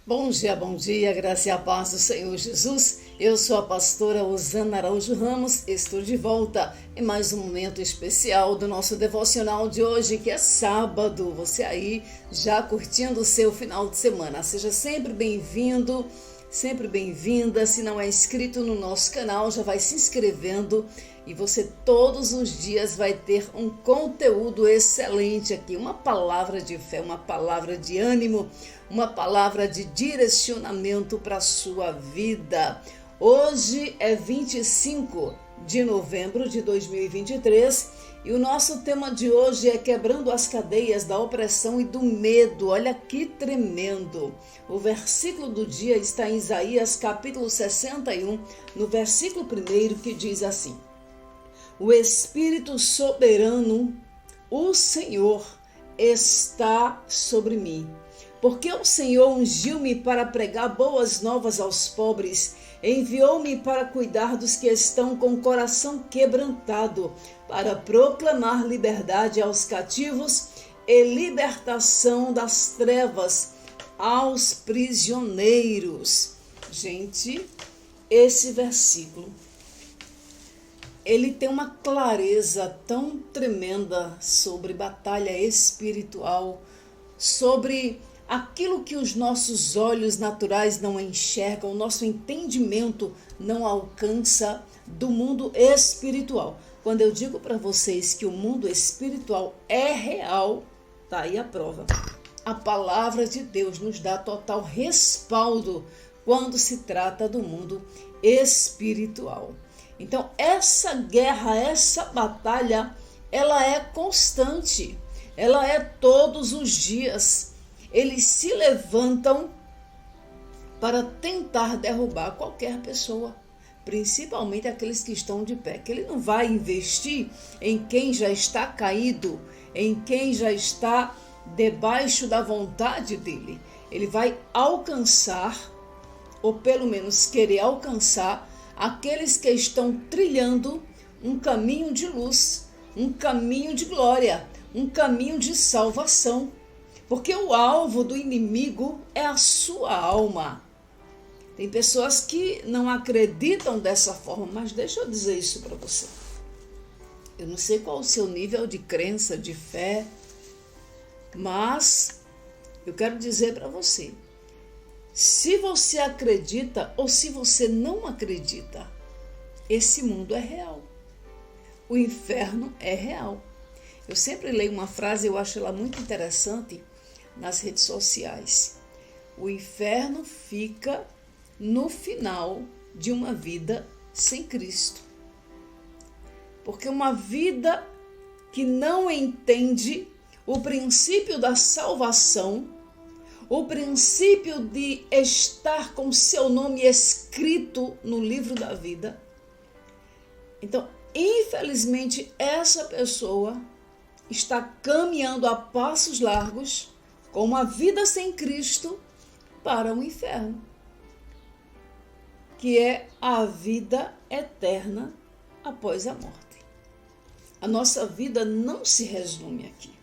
Bom dia, graça e a paz do Senhor Jesus. Eu sou a pastora Osana Araújo Ramos, estou de volta em mais um momento especial do nosso devocional de hoje, que é sábado. Você aí já curtindo o seu final de semana. Seja sempre bem-vindo, sempre bem-vinda. Se não é inscrito no nosso canal, já vai se inscrevendo e você todos os dias vai ter um conteúdo excelente aqui, uma palavra de fé, uma palavra de ânimo, uma palavra de direcionamento para a sua vida. Hoje é 25 de novembro de 2023 e o nosso tema de hoje é quebrando as cadeias da opressão e do medo. Olha que tremendo! O versículo do dia está em Isaías capítulo 61, no versículo 1, que diz assim: O Espírito soberano, o Senhor, está sobre mim, porque o Senhor ungiu-me para pregar boas novas aos pobres, enviou-me para cuidar dos que estão com o coração quebrantado, para proclamar liberdade aos cativos e libertação das trevas aos prisioneiros. Gente, esse versículo, ele tem uma clareza tão tremenda sobre batalha espiritual, sobre aquilo que os nossos olhos naturais não enxergam, o nosso entendimento não alcança do mundo espiritual. Quando eu digo para vocês que o mundo espiritual é real, tá aí a prova. A palavra de Deus nos dá total respaldo quando se trata do mundo espiritual. Então, essa guerra, essa batalha, ela é constante, ela é todos os dias. Eles se levantam para tentar derrubar qualquer pessoa, principalmente aqueles que estão de pé, que ele não vai investir em quem já está caído, em quem já está debaixo da vontade dele. Ele vai alcançar, ou pelo menos querer alcançar, aqueles que estão trilhando um caminho de luz, um caminho de glória, um caminho de salvação. Porque o alvo do inimigo é a sua alma. Tem pessoas que não acreditam dessa forma, mas deixa eu dizer isso para você. Eu não sei qual o seu nível de crença, de fé, mas eu quero dizer para você, se você acredita ou se você não acredita, esse mundo é real. O inferno é real. Eu sempre leio uma frase, eu acho ela muito interessante nas redes sociais. O inferno fica no final de uma vida sem Cristo. Porque uma vida que não entende o princípio da salvação, o princípio de estar com seu nome escrito no livro da vida. Então, infelizmente, essa pessoa está caminhando a passos largos com uma vida sem Cristo para o inferno, que é a vida eterna após a morte. A nossa vida não se resume aqui.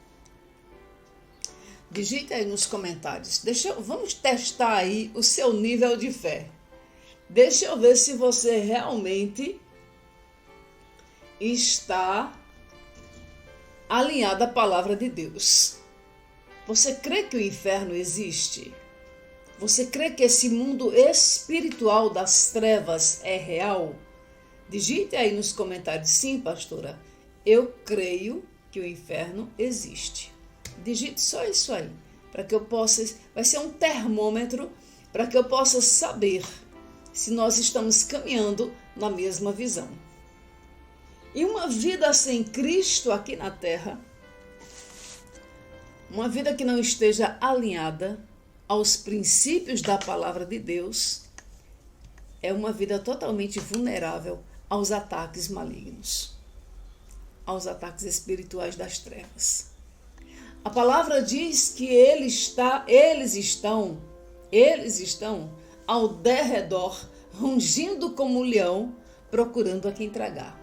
Digite aí nos comentários. Vamos testar aí o seu nível de fé. Deixa eu ver se você realmente está alinhado à palavra de Deus. Você crê que o inferno existe? Você crê que esse mundo espiritual das trevas é real? Digite aí nos comentários, sim, pastora, eu creio que o inferno existe. Digite só isso aí, para que eu possa, vai ser um termômetro para que eu possa saber se nós estamos caminhando na mesma visão. E uma vida sem Cristo aqui na terra, uma vida que não esteja alinhada aos princípios da palavra de Deus, é uma vida totalmente vulnerável aos ataques malignos, aos ataques espirituais das trevas. A palavra diz que eles estão ao derredor, rugindo como um leão, procurando a quem tragar.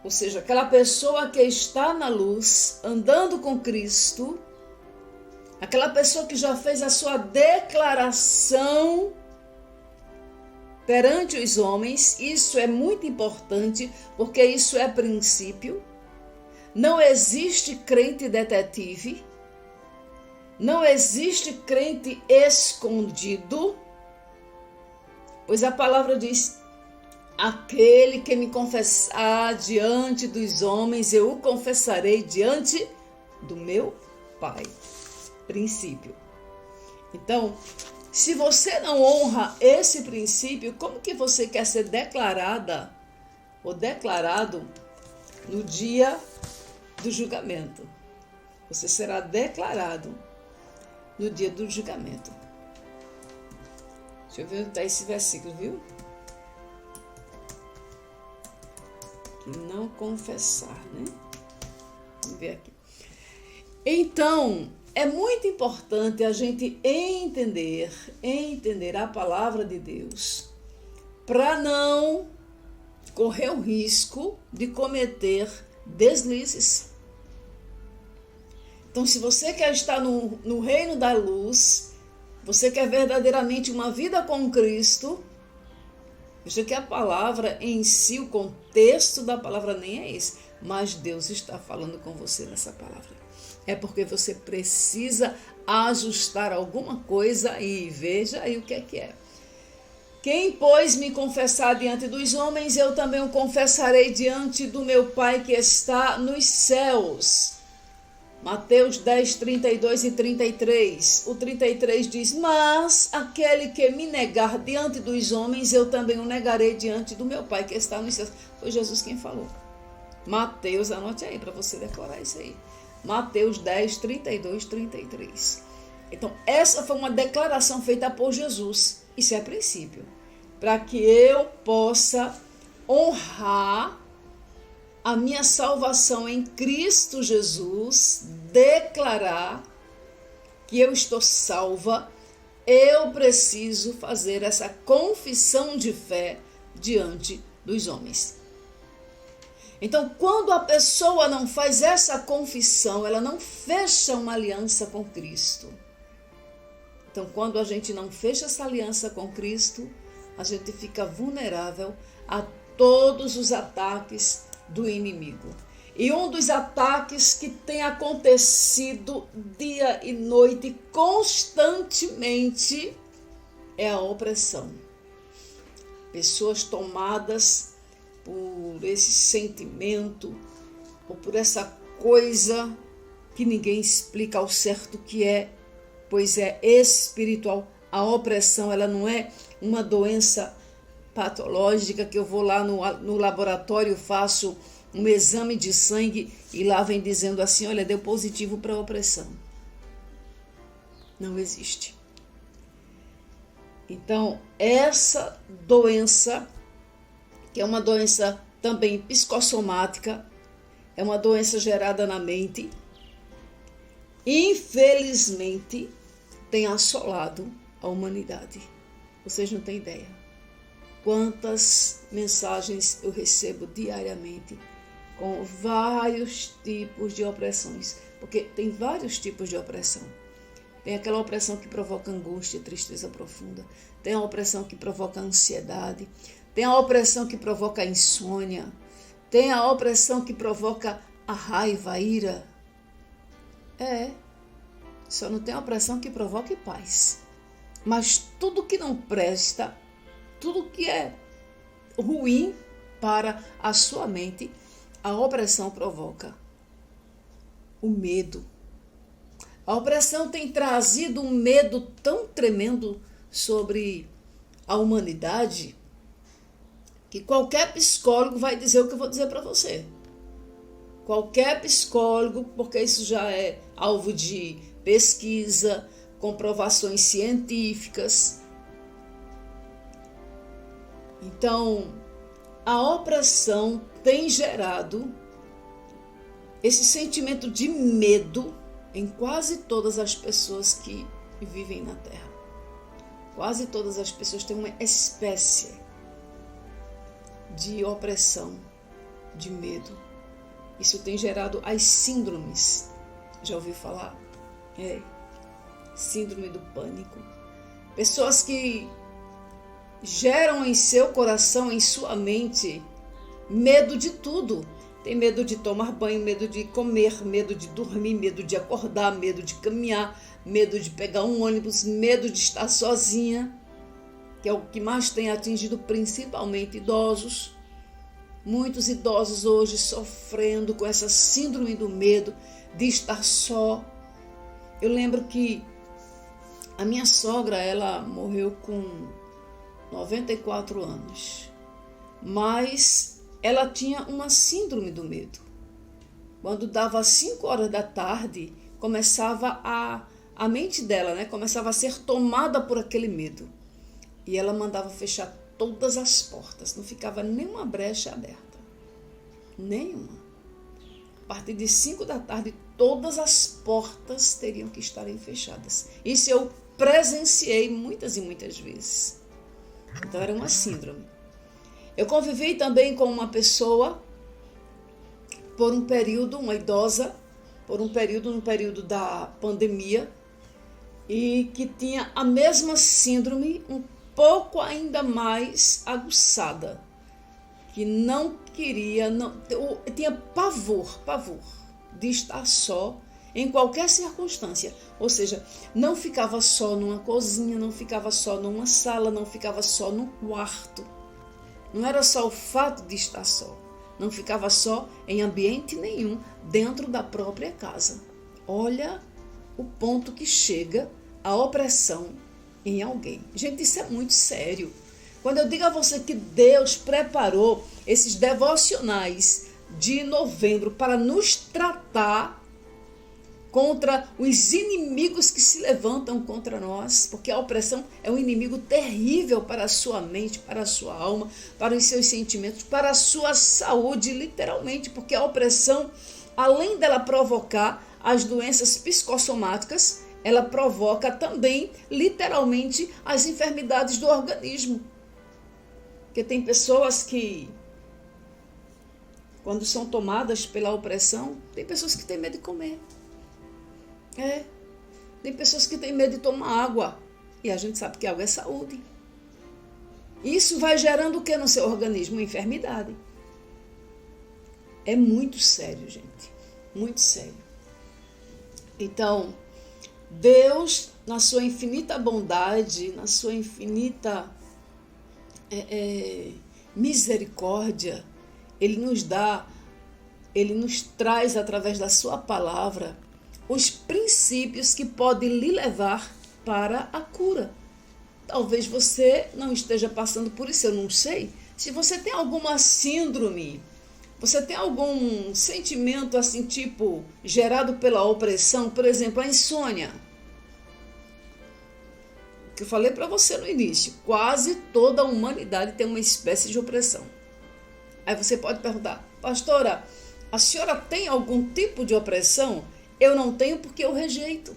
Ou seja, aquela pessoa que está na luz, andando com Cristo, Aquela pessoa que já fez a sua declaração perante os homens, isso é muito importante, porque isso é princípio. Não existe crente detetive, não existe crente escondido, pois a palavra diz: aquele que me confessar diante dos homens, eu o confessarei diante do meu Pai. Princípio. Então, se você não honra esse princípio, como que você quer ser declarada ou declarado no dia do julgamento? Você será declarado no dia do julgamento. Deixa eu ver onde está esse versículo, viu? Que não confessar, né? Vamos ver aqui. Então, é muito importante a gente entender a palavra de Deus para não correr o risco de cometer deslizes. Então, se você quer estar no reino da luz, você quer verdadeiramente uma vida com Cristo, veja que a palavra em si, o contexto da palavra nem é esse, mas Deus está falando com você nessa palavra. É porque você precisa ajustar alguma coisa e veja aí o que é. Quem, pois, me confessar diante dos homens, eu também o confessarei diante do meu Pai que está nos céus. Mateus 10, 32 e 33. O 33 diz: mas aquele que me negar diante dos homens, eu também o negarei diante do meu Pai que está nos céus. Foi Jesus quem falou. Mateus, anote aí para você decorar isso aí. Mateus 10, 32, 33. Então, essa foi uma declaração feita por Jesus. Isso é princípio. Para que eu possa honrar a minha salvação em Cristo Jesus, declarar que eu estou salva, eu preciso fazer essa confissão de fé diante dos homens. Então, quando a pessoa não faz essa confissão, ela não fecha uma aliança com Cristo. Então, quando a gente não fecha essa aliança com Cristo, a gente fica vulnerável a todos os ataques do inimigo. E um dos ataques que tem acontecido dia e noite constantemente é a opressão. Pessoas tomadas por esse sentimento ou por essa coisa que ninguém explica ao certo o que é, pois é espiritual. A opressão, ela não é uma doença patológica que eu vou lá no laboratório, faço um exame de sangue e lá vem dizendo assim: olha, deu positivo para opressão. Não existe. Então, essa doença, que é uma doença também psicossomática, é uma doença gerada na mente, infelizmente tem assolado a humanidade. Vocês não têm ideia quantas mensagens eu recebo diariamente com vários tipos de opressões, porque tem vários tipos de opressão. Tem aquela opressão que provoca angústia e tristeza profunda, tem a opressão que provoca ansiedade, tem a opressão que provoca insônia, tem a opressão que provoca a raiva, a ira. Só não tem a opressão que provoque paz. Mas tudo que não presta, tudo que é ruim para a sua mente, a opressão provoca. O medo. A opressão tem trazido um medo tão tremendo sobre a humanidade que qualquer psicólogo vai dizer o que eu vou dizer para você. Qualquer psicólogo, porque isso já é alvo de pesquisa, comprovações científicas. Então, a opressão tem gerado esse sentimento de medo em quase todas as pessoas que vivem na Terra. Quase todas as pessoas têm uma espécie de opressão, de medo. Isso tem gerado as síndromes. Já ouviu falar? síndrome do pânico. Pessoas que geram em seu coração, em sua mente, medo de tudo. Tem medo de tomar banho, medo de comer, medo de dormir, medo de acordar, medo de caminhar, medo de pegar um ônibus, medo de estar sozinha, que é o que mais tem atingido principalmente idosos. Muitos idosos hoje sofrendo com essa síndrome do medo de estar só. Eu lembro que a minha sogra, ela morreu com 94 anos, mas ela tinha uma síndrome do medo. Quando dava 5 horas da tarde, começava a mente dela, começava a ser tomada por aquele medo. E ela mandava fechar todas as portas, não ficava nenhuma brecha aberta. Nenhuma. A partir de 5 da tarde, todas as portas teriam que estarem fechadas. Isso eu presenciei muitas e muitas vezes. Então era uma síndrome. Eu convivi também com uma pessoa por um período, uma idosa, no período da pandemia, e que tinha a mesma síndrome, um pouco ainda mais aguçada, que não queria, tinha pavor de estar só em qualquer circunstância. Ou seja, não ficava só numa cozinha, não ficava só numa sala, não ficava só no quarto. Não era só o fato de estar só. Não ficava só em ambiente nenhum dentro da própria casa. Olha o ponto que chega a opressão em alguém. Gente, isso é muito sério. Quando eu digo a você que Deus preparou esses devocionais de novembro para nos tratar contra os inimigos que se levantam contra nós, porque a opressão é um inimigo terrível para a sua mente, para a sua alma, para os seus sentimentos, para a sua saúde, literalmente, porque a opressão, além dela provocar as doenças psicossomáticas, ela provoca também, literalmente, as enfermidades do organismo. Porque tem pessoas que, quando são tomadas pela opressão, tem pessoas que têm medo de comer. Tem pessoas que têm medo de tomar água. E a gente sabe que água é saúde. Isso vai gerando o que no seu organismo? Uma enfermidade. É muito sério, gente. Muito sério. Então, Deus, na sua infinita bondade, na sua infinita misericórdia, Ele nos traz através da sua palavra os princípios que podem lhe levar para a cura. Talvez você não esteja passando por isso, eu não sei. Se você tem alguma síndrome, você tem algum sentimento assim, tipo, gerado pela opressão, por exemplo, a insônia. Que eu falei para você no início, quase toda a humanidade tem uma espécie de opressão. Aí você pode perguntar, pastora, a senhora tem algum tipo de opressão? Eu não tenho porque eu rejeito.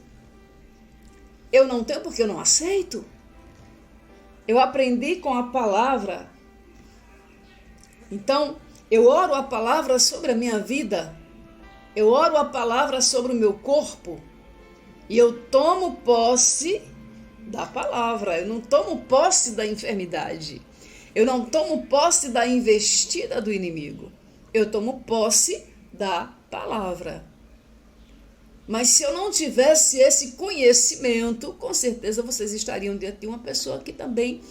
Eu não tenho porque eu não aceito. Eu aprendi com a palavra. Então, eu oro a palavra sobre a minha vida. Eu oro a palavra sobre o meu corpo. E eu tomo posse da palavra. Eu não tomo posse da enfermidade. Eu não tomo posse da investida do inimigo. Eu tomo posse da palavra. Mas se eu não tivesse esse conhecimento, com certeza vocês estariam diante de uma pessoa que também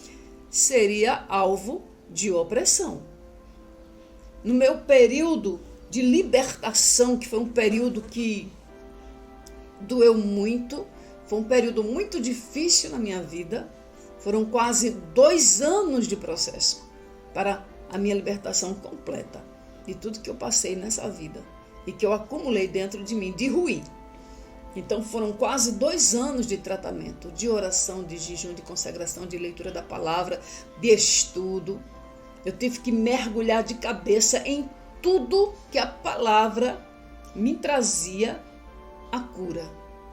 seria alvo de opressão. No meu período de libertação, que foi um período que doeu muito, foi um período muito difícil na minha vida, foram quase 2 anos de processo para a minha libertação completa de tudo que eu passei nessa vida e que eu acumulei dentro de mim de ruim. Então foram quase 2 anos de tratamento, de oração, de jejum, de consagração, de leitura da palavra, de estudo. Eu tive que mergulhar de cabeça em tudo que a palavra me trazia a cura.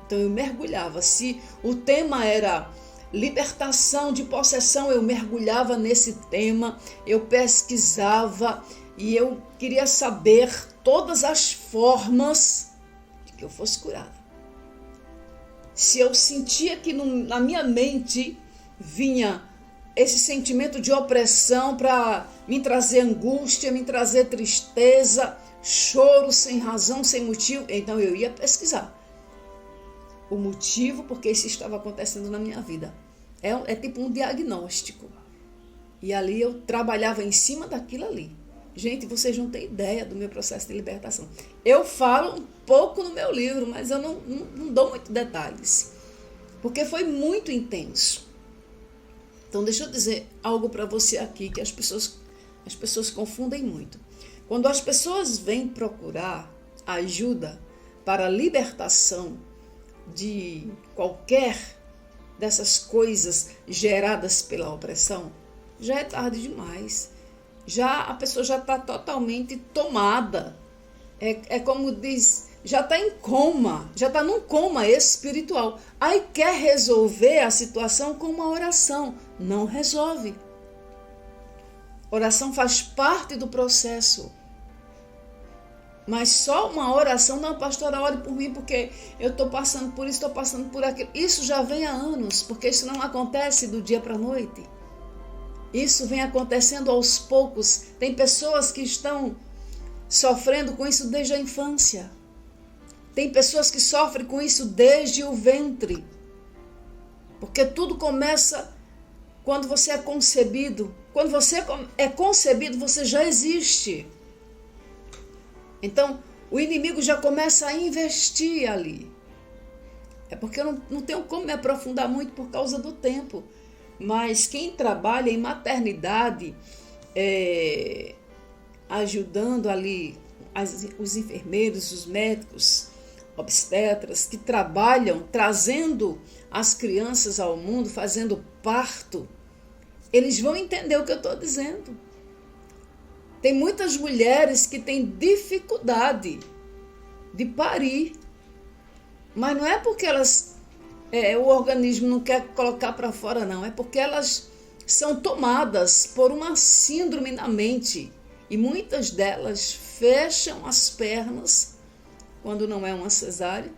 Então eu mergulhava. Se o tema era libertação de possessão, eu mergulhava nesse tema, eu pesquisava e eu queria saber todas as formas de que eu fosse curada. se eu sentia que na minha mente vinha esse sentimento de opressão para me trazer angústia, me trazer tristeza, choro sem razão, sem motivo, então eu ia pesquisar o motivo porque isso estava acontecendo na minha vida. É tipo um diagnóstico. E ali eu trabalhava em cima daquilo ali. Gente, vocês não têm ideia do meu processo de libertação. Eu falo um pouco no meu livro, mas eu não dou muitos detalhes, porque foi muito intenso. Então, deixa eu dizer algo para você aqui, que as pessoas confundem muito. Quando as pessoas vêm procurar ajuda para a libertação de qualquer dessas coisas geradas pela opressão, já é tarde demais. A pessoa já está totalmente tomada. É como diz, já está em coma, já está num coma espiritual. Aí quer resolver a situação com uma oração. Não resolve. Oração faz parte do processo. Mas só uma oração, não, pastora, ore por mim porque eu estou passando por isso, estou passando por aquilo. Isso já vem há anos, porque isso não acontece do dia para a noite. Isso vem acontecendo aos poucos. Tem pessoas que estão sofrendo com isso desde a infância. Tem pessoas que sofrem com isso desde o ventre. Porque tudo começa quando você é concebido. Quando você é concebido, você já existe. Então, o inimigo já começa a investir ali. É porque eu não tenho como me aprofundar muito por causa do tempo. Mas quem trabalha em maternidade, ajudando ali os enfermeiros, os médicos, obstetras, que trabalham trazendo as crianças ao mundo, fazendo parto, eles vão entender o que eu estou dizendo. Tem muitas mulheres que têm dificuldade de parir, mas não é porque o organismo não quer colocar para fora, não. É porque elas são tomadas por uma síndrome na mente. E muitas delas fecham as pernas, quando não é uma cesárea,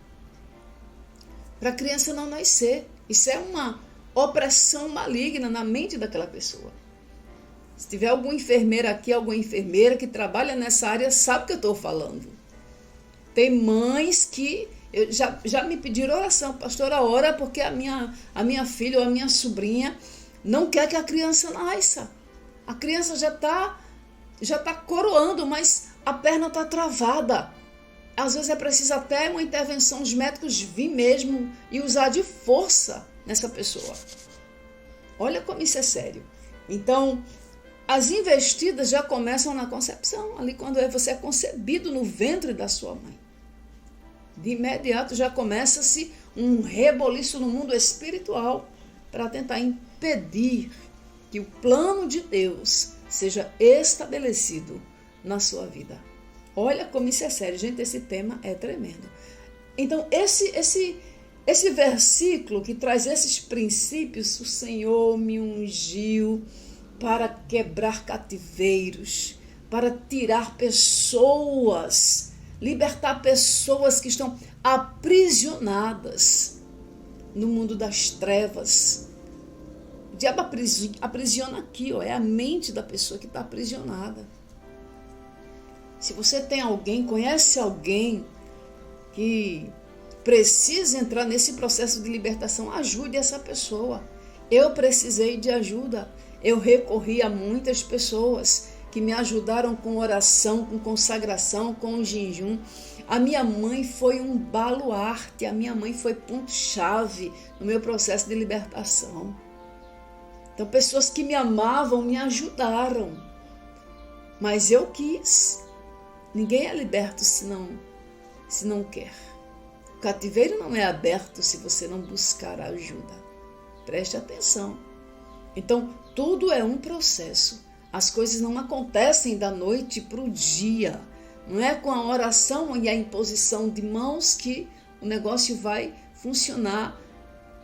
para a criança não nascer. Isso é uma opressão maligna na mente daquela pessoa. Se tiver alguma enfermeira aqui, alguma enfermeira que trabalha nessa área, sabe o que eu estou falando. Tem mães que já me pediram oração, pastora, ora porque a minha filha ou a minha sobrinha não quer que a criança nasça. A criança já está coroando, mas a perna está travada. Às vezes é preciso até uma intervenção dos médicos vir mesmo e usar de força nessa pessoa. Olha como isso é sério. Então, as investidas já começam na concepção, ali quando você é concebido no ventre da sua mãe. De imediato já começa-se um reboliço no mundo espiritual para tentar impedir que o plano de Deus seja estabelecido na sua vida. Olha como isso é sério, gente, esse tema é tremendo. Então, esse versículo que traz esses princípios, o Senhor me ungiu para quebrar cativeiros, para tirar pessoas, libertar pessoas que estão aprisionadas no mundo das trevas. O diabo aprisiona aqui, é a mente da pessoa que está aprisionada. Se você tem alguém, conhece alguém que precisa entrar nesse processo de libertação, ajude essa pessoa. Eu precisei de ajuda. Eu recorri a muitas pessoas que me ajudaram com oração, com consagração, com jejum. A minha mãe foi um baluarte, a minha mãe foi ponto-chave no meu processo de libertação. Então, pessoas que me amavam me ajudaram, mas eu quis. Ninguém é liberto se não quer. O cativeiro não é aberto se você não buscar ajuda. Preste atenção. Então, tudo é um processo. As coisas não acontecem da noite para o dia. Não é com a oração e a imposição de mãos que o negócio vai funcionar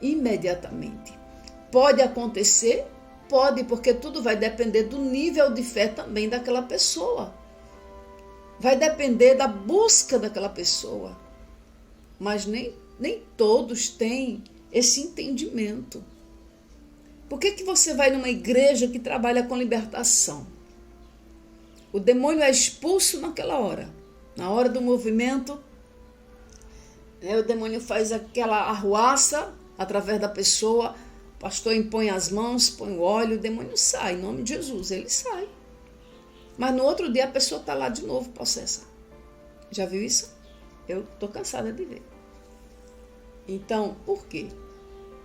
imediatamente. Pode acontecer? Pode, porque tudo vai depender do nível de fé também daquela pessoa. Vai depender da busca daquela pessoa. Mas nem Nem todos têm esse entendimento. Por que você vai numa igreja que trabalha com libertação? O demônio é expulso naquela hora. Na hora do movimento, o demônio faz aquela arruaça através da pessoa. O pastor impõe as mãos, põe o óleo, o demônio sai. Em nome de Jesus, ele sai. Mas no outro dia a pessoa está lá de novo possessa. Já viu isso? Eu estou cansada de ver. Então, por quê?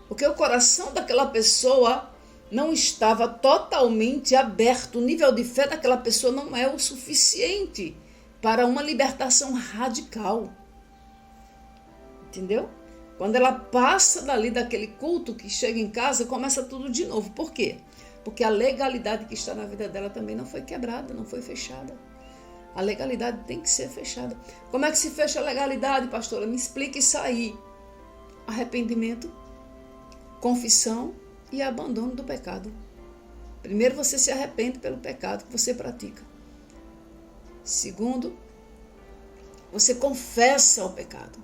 Porque o coração daquela pessoa não estava totalmente aberto. O nível de fé daquela pessoa não é o suficiente para uma libertação radical. Entendeu? Quando ela passa dali daquele culto, que chega em casa, começa tudo de novo. Por quê? Porque a legalidade que está na vida dela também não foi quebrada, não foi fechada. A legalidade tem que ser fechada. Como é que se fecha a legalidade, pastora? Me explique isso aí. Arrependimento, confissão e abandono do pecado. Primeiro, você se arrepende pelo pecado que você pratica. Segundo, você confessa o pecado.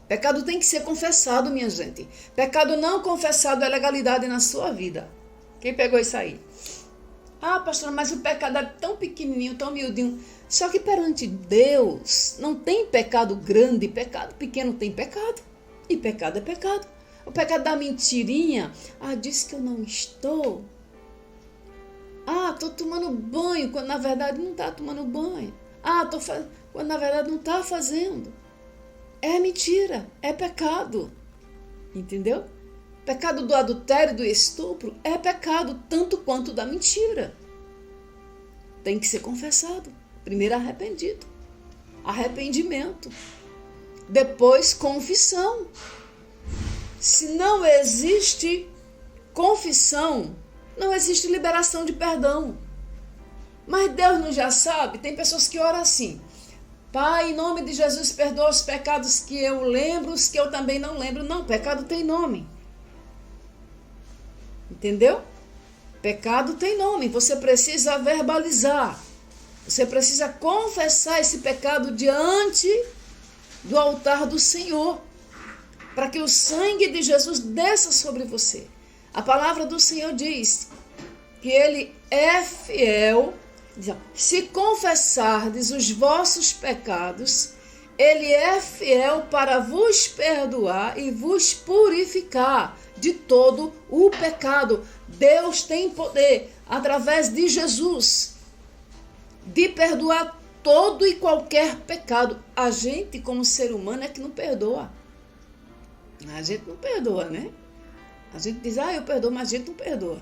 Pecado tem que ser confessado, minha gente. Pecado não confessado é legalidade na sua vida. Quem pegou isso aí? Ah, pastora, mas o pecado é tão pequenininho, tão miudinho. Só que perante Deus não tem pecado grande, pecado pequeno tem pecado. E pecado é pecado. O pecado da mentirinha. Ah, diz que eu não estou. Ah, estou tomando banho, quando na verdade não está tomando banho. Ah, quando na verdade não está fazendo. É mentira, é pecado. Entendeu? Pecado do adultério e do estupro é pecado tanto quanto da mentira. Tem que ser confessado. Primeiro arrependido. Arrependimento. Depois confissão. Se não existe confissão, não existe liberação de perdão. Mas Deus não já sabe? Tem pessoas que oram assim: Pai, em nome de Jesus, perdoa os pecados que eu lembro, os que eu também não lembro. Não, pecado tem nome. Entendeu? Pecado tem nome. Você precisa verbalizar. Você precisa confessar esse pecado diante do altar do Senhor, para que o sangue de Jesus desça sobre você. A palavra do Senhor diz que Ele é fiel. Se confessardes os vossos pecados, Ele é fiel para vos perdoar e vos purificar de todo o pecado. Deus tem poder, através de Jesus, de perdoar todo e qualquer pecado. A gente, como ser humano, é que não perdoa. A gente não perdoa, né? A gente diz, eu perdoo, mas a gente não perdoa.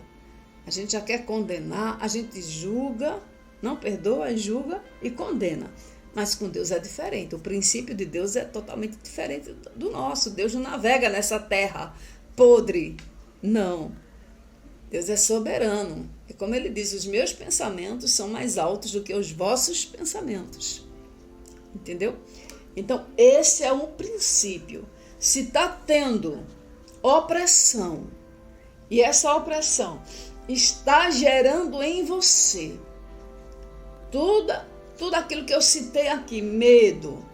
A gente já quer condenar, a gente julga, não perdoa, julga e condena. Mas com Deus é diferente. O princípio de Deus é totalmente diferente do nosso. Deus não navega nessa terra podre. Não. Deus é soberano. É como ele diz, os meus pensamentos são mais altos do que os vossos pensamentos. Entendeu? Então, esse é o princípio. Se está tendo opressão, e essa opressão está gerando em você tudo aquilo que eu citei aqui, medo,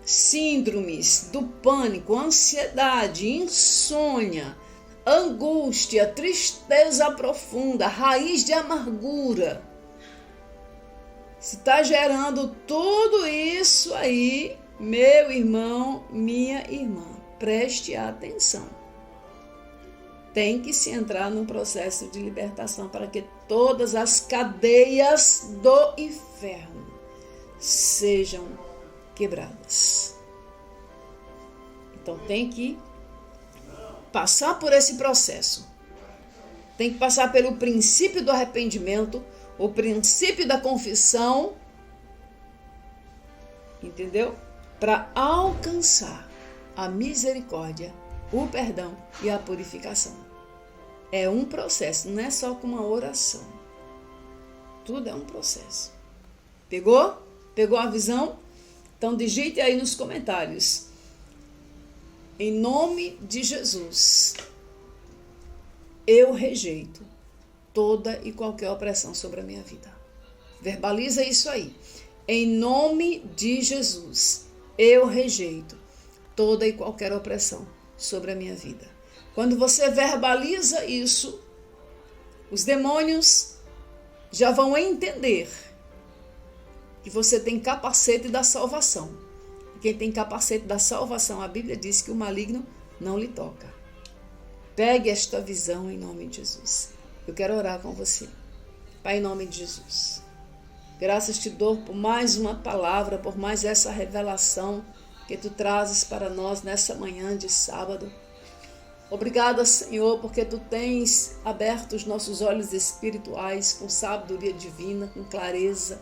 síndromes do pânico, ansiedade, insônia, angústia, tristeza profunda, raiz de amargura. Se está gerando tudo isso aí, meu irmão, minha irmã, preste atenção. Tem que se entrar num processo de libertação para que todas as cadeias do inferno sejam quebradas. Então tem que passar por esse processo. Tem que passar pelo princípio do arrependimento, o princípio da confissão, entendeu? Para alcançar a misericórdia, o perdão e a purificação. É um processo, não é só com uma oração. Tudo é um processo. Pegou? Pegou a visão? Então digite aí nos comentários. Em nome de Jesus, eu rejeito toda e qualquer opressão sobre a minha vida. Verbaliza isso aí. Em nome de Jesus, eu rejeito toda e qualquer opressão sobre a minha vida. Quando você verbaliza isso, os demônios já vão entender que você tem capacete da salvação. E quem tem capacete da salvação, a Bíblia diz que o maligno não lhe toca. Pegue esta visão em nome de Jesus. Eu quero orar com você. Pai, em nome de Jesus. Graças te dou por mais uma palavra, por mais essa revelação que tu trazes para nós nessa manhã de sábado. Obrigada, Senhor, porque tu tens aberto os nossos olhos espirituais com sabedoria divina, com clareza,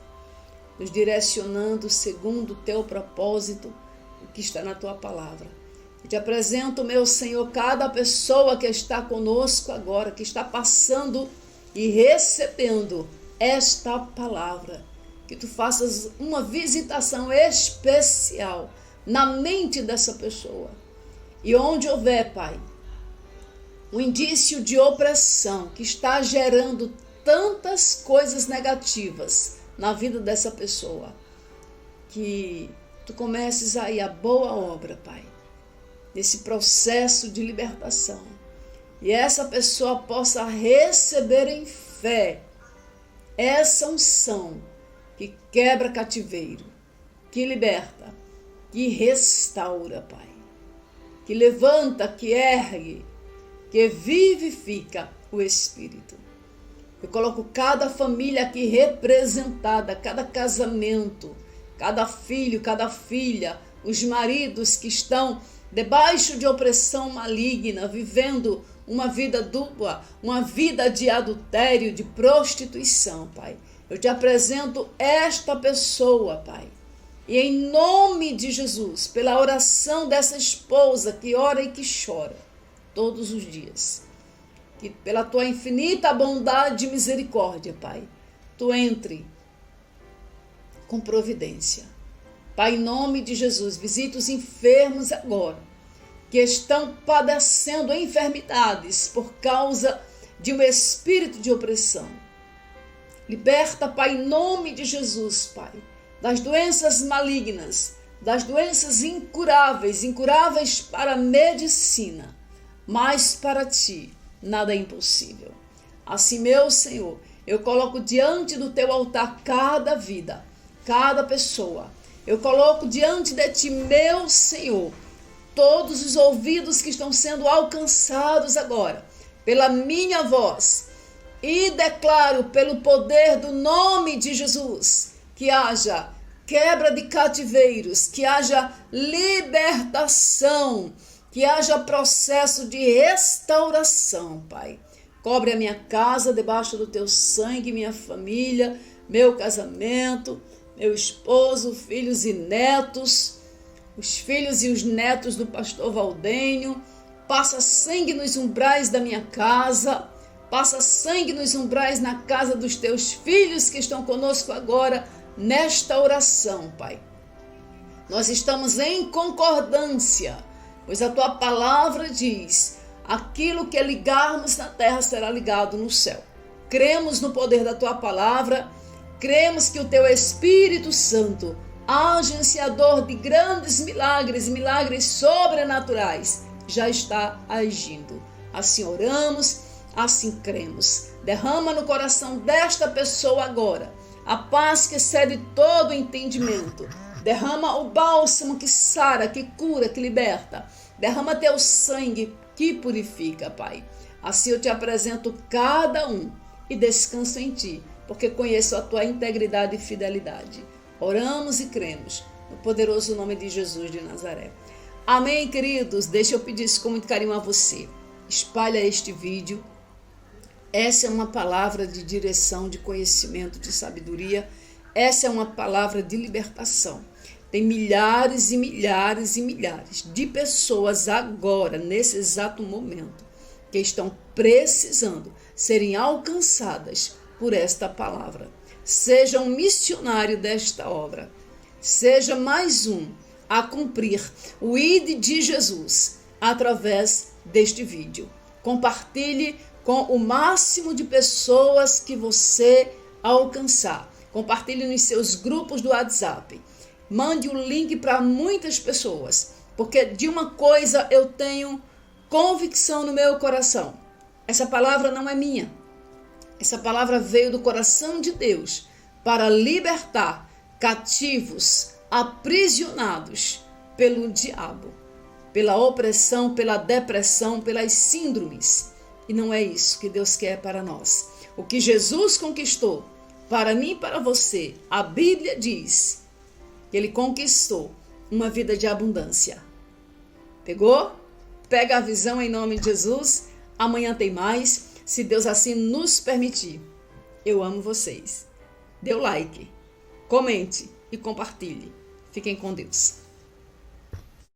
nos direcionando segundo o teu propósito, o que está na tua palavra. Eu te apresento, meu Senhor, cada pessoa que está conosco agora, que está passando e recebendo esta palavra, que tu faças uma visitação especial na mente dessa pessoa. E onde houver, Pai, um indício de opressão que está gerando tantas coisas negativas na vida dessa pessoa, que tu comeces aí a boa obra, Pai, nesse processo de libertação. E essa pessoa possa receber em fé essa unção que quebra cativeiro, que liberta, que restaura, Pai, que levanta, que ergue, que vivifica o Espírito. Eu coloco cada família aqui representada, cada casamento, cada filho, cada filha, os maridos que estão debaixo de opressão maligna, vivendo uma vida dupla, uma vida de adultério, de prostituição, Pai. Eu te apresento esta pessoa, Pai. E em nome de Jesus, pela oração dessa esposa que ora e que chora todos os dias, que pela tua infinita bondade e misericórdia, Pai, tu entre com providência. Pai, em nome de Jesus, visita os enfermos agora, que estão padecendo enfermidades por causa de um espírito de opressão. Liberta, Pai, em nome de Jesus, Pai, das doenças malignas, das doenças incuráveis para a medicina, mas para ti nada é impossível. Assim, meu Senhor, eu coloco diante do teu altar cada vida, cada pessoa. Eu coloco diante de ti, meu Senhor, todos os ouvidos que estão sendo alcançados agora pela minha voz, e declaro pelo poder do nome de Jesus que haja quebra de cativeiros, que haja libertação, que haja processo de restauração, Pai. Cobre a minha casa debaixo do teu sangue, minha família, meu casamento, meu esposo, filhos e netos, os filhos e os netos do pastor Valdênio. Passa sangue nos umbrais da minha casa, passa sangue nos umbrais na casa dos teus filhos que estão conosco agora nesta oração, Pai. Nós estamos em concordância, pois a tua palavra diz: aquilo que ligarmos na terra será ligado no céu. Cremos no poder da tua palavra, cremos que o teu Espírito Santo, agenciador de grandes milagres, milagres sobrenaturais, já está agindo. Assim oramos, assim cremos. Derrama no coração desta pessoa agora a paz que excede todo entendimento. Derrama o bálsamo que sara, que cura, que liberta. Derrama teu sangue que purifica, Pai. Assim eu te apresento cada um e descanso em ti, porque conheço a tua integridade e fidelidade. Oramos e cremos no poderoso nome de Jesus de Nazaré. Amém, queridos? Deixa eu pedir isso com muito carinho a você. Espalha este vídeo. Essa é uma palavra de direção, de conhecimento, de sabedoria. Essa é uma palavra de libertação. Tem milhares e milhares e milhares de pessoas agora, nesse exato momento, que estão precisando serem alcançadas por esta palavra. Seja um missionário desta obra. Seja mais um a cumprir o ID de Jesus através deste vídeo. Compartilhe com o máximo de pessoas que você alcançar. Compartilhe nos seus grupos do WhatsApp. Mande o link para muitas pessoas. Porque de uma coisa eu tenho convicção no meu coração. Essa palavra não é minha. Essa palavra veio do coração de Deus para libertar cativos, aprisionados pelo diabo, pela opressão, pela depressão, pelas síndromes. E não é isso que Deus quer para nós. O que Jesus conquistou para mim e para você, a Bíblia diz que Ele conquistou uma vida de abundância. Pegou? Pega a visão em nome de Jesus. Amanhã tem mais, se Deus assim nos permitir. Eu amo vocês. Dê o like, comente e compartilhe. Fiquem com Deus.